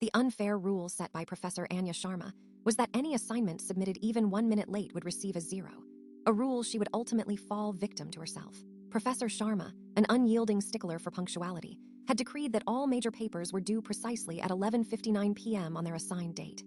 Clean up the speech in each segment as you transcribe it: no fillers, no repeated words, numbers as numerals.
The unfair rule set by Professor Anya Sharma was that any assignment submitted even 1 minute late would receive a 0, a rule she would ultimately fall victim to herself. Professor Sharma, an unyielding stickler for punctuality, had decreed that all major papers were due precisely at 11:59 p.m. on their assigned date.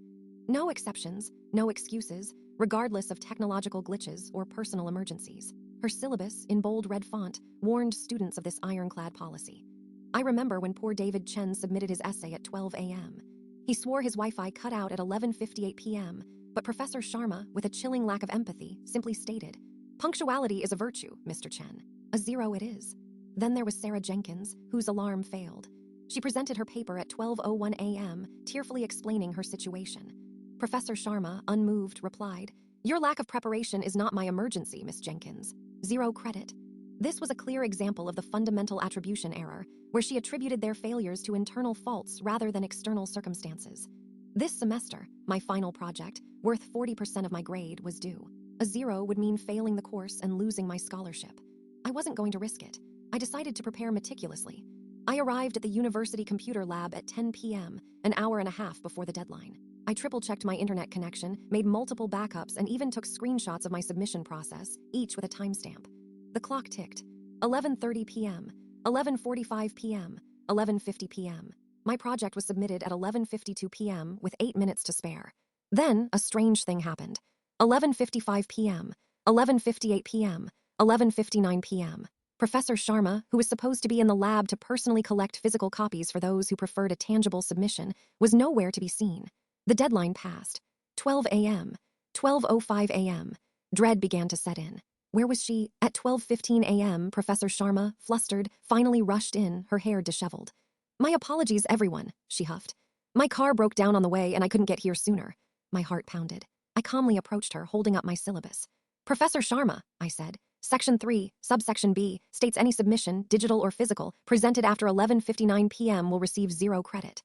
No exceptions, no excuses, regardless of technological glitches or personal emergencies. Her syllabus, in bold red font, warned students of this ironclad policy. I remember when poor David Chen submitted his essay at 12 a.m. He swore his Wi-Fi cut out at 11:58 p.m., but Professor Sharma, with a chilling lack of empathy, simply stated, "Punctuality is a virtue, Mr. Chen. A 0 it is." Then there was Sarah Jenkins, whose alarm failed. She presented her paper at 12:01 a.m., tearfully explaining her situation. Professor Sharma, unmoved, replied, "Your lack of preparation is not my emergency, Miss Jenkins. 0 credit." This was a clear example of the fundamental attribution error, where she attributed their failures to internal faults rather than external circumstances. This semester, my final project, worth 40% of my grade, was due. A 0 would mean failing the course and losing my scholarship. I wasn't going to risk it. I decided to prepare meticulously. I arrived at the university computer lab at 10 p.m., an hour and a half before the deadline. I triple-checked my internet connection, made multiple backups, and even took screenshots of my submission process, each with a timestamp. The clock ticked. 11:30 p.m., 11:45 p.m., 11:50 p.m. My project was submitted at 11:52 p.m. with 8 minutes to spare. Then, a strange thing happened. 11:55 p.m., 11:58 p.m., 11:59 p.m. Professor Sharma, who was supposed to be in the lab to personally collect physical copies for those who preferred a tangible submission, was nowhere to be seen. The deadline passed. 12 a.m., 12:05 a.m. Dread began to set in. Where was she? At 12:15 a.m., Professor Sharma, flustered, finally rushed in, her hair disheveled. "My apologies, everyone," she huffed. "My car broke down on the way and I couldn't get here sooner." My heart pounded. I calmly approached her, holding up my syllabus. "Professor Sharma," I said, "Section 3, Subsection B, states any submission, digital or physical, presented after 11:59 p.m. will receive 0 credit.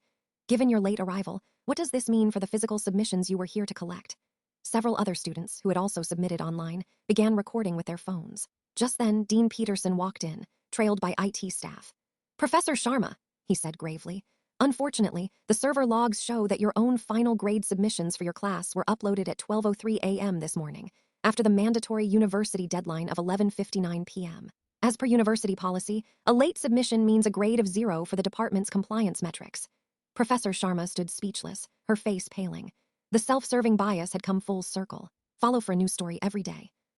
Given your late arrival, what does this mean for the physical submissions you were here to collect?" Several other students, who had also submitted online, began recording with their phones. Just then, Dean Peterson walked in, trailed by IT staff. "Professor Sharma," he said gravely, "unfortunately, the server logs show that your own final grade submissions for your class were uploaded at 12:03 a.m. this morning, after the mandatory university deadline of 11:59 p.m. As per university policy, a late submission means a grade of 0 for the department's compliance metrics." Professor Sharma stood speechless, her face paling. The self-serving bias had come full circle. Follow for a new story every day.